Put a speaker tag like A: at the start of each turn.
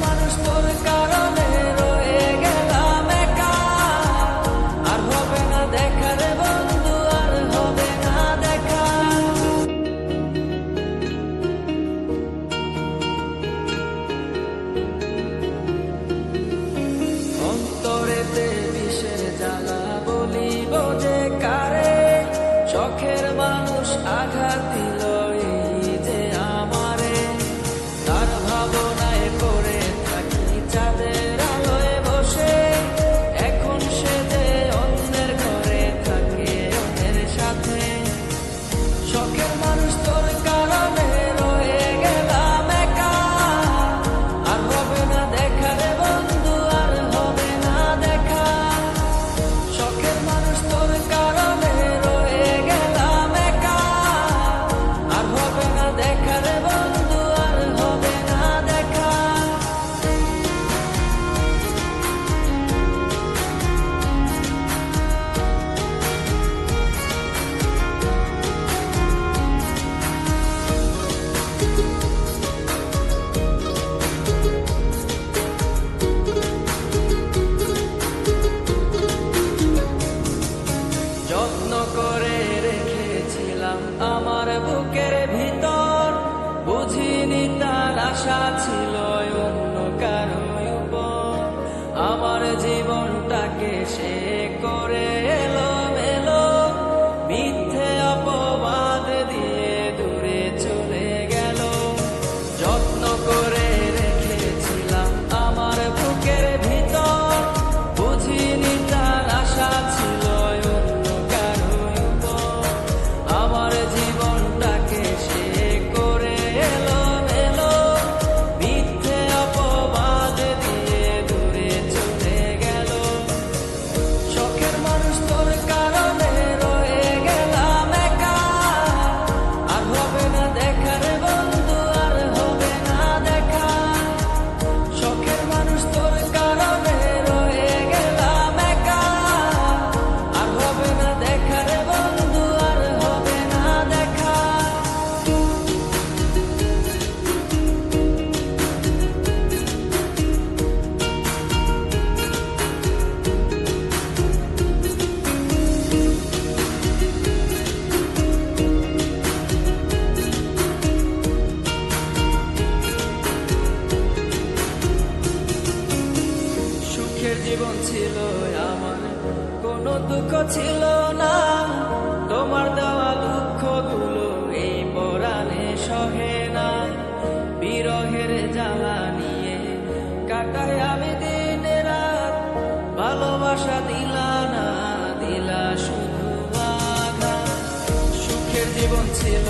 A: মানুষ তোর কারণে রয়ে গেলাম একা, আর হবে না দেখা রে বন্ধু, আর হবে না দেখা। অন্তরেতে বিষের জ্বালা বলিব যে কারে, চোখের মানুষ আঘাত দিল এই যে আমারে। তার ভাবনায় পড়ে থাকি চাঁদের আলোয় বসে, এখন সে যে অন্যের ঘরে থাকে অন্যের সাথে। শখের মানুষ তোর কারণে রয়ে গেলাম একা, আর হবে না দেখা রে বন্ধু, আর হবে না দেখা। শখের মানুষ তোর কারণে রয়ে গেলাম একা, আর হবে না দেখা রে বন্ধু, আর হবে না দেখা। যত্ন করে রেখেছিলাম আমার বুকের ভিতর, বুঝিনি তার আশা ছিল অন্য কারো উপর। আমার জীবনটাকে সে করে এলো মেলো, মিথ্যে অপবাদ দিয়ে দূরে চলে গেল। যত্ন করে রেখেছিলাম আমার বুকের ভিতর, বুঝিনি তার আশা ছিল অন্য কারো উপর। আমার জীবনটাকে সে করে এলো মেলো, মিথ্যে অপবাদ দিয়ে দূরে চলে গেল। শখের মানুষ তোর কারণে রয়ে গেলাম একা, আর হবে না দেখা রে বন্ধু, আর হবে না দেখা। শখের মানুষ তোর কারণে রয়ে গেলাম একা, আর হবে না দেখা রে বন্ধু, আর হবে না দেখা। সুখের জীবন ছিল আমার, কোনো দুঃখ ছিল না। তোমার দেওয়া দুঃখগুলো এই পরাণে সহে না। বিরহের জ্বালা নিয়ে কাটাই আমি দিন রাত, ভালোবাসা দিলা না, দিলা শুধু আঘাত। সুখের জীবন ছিল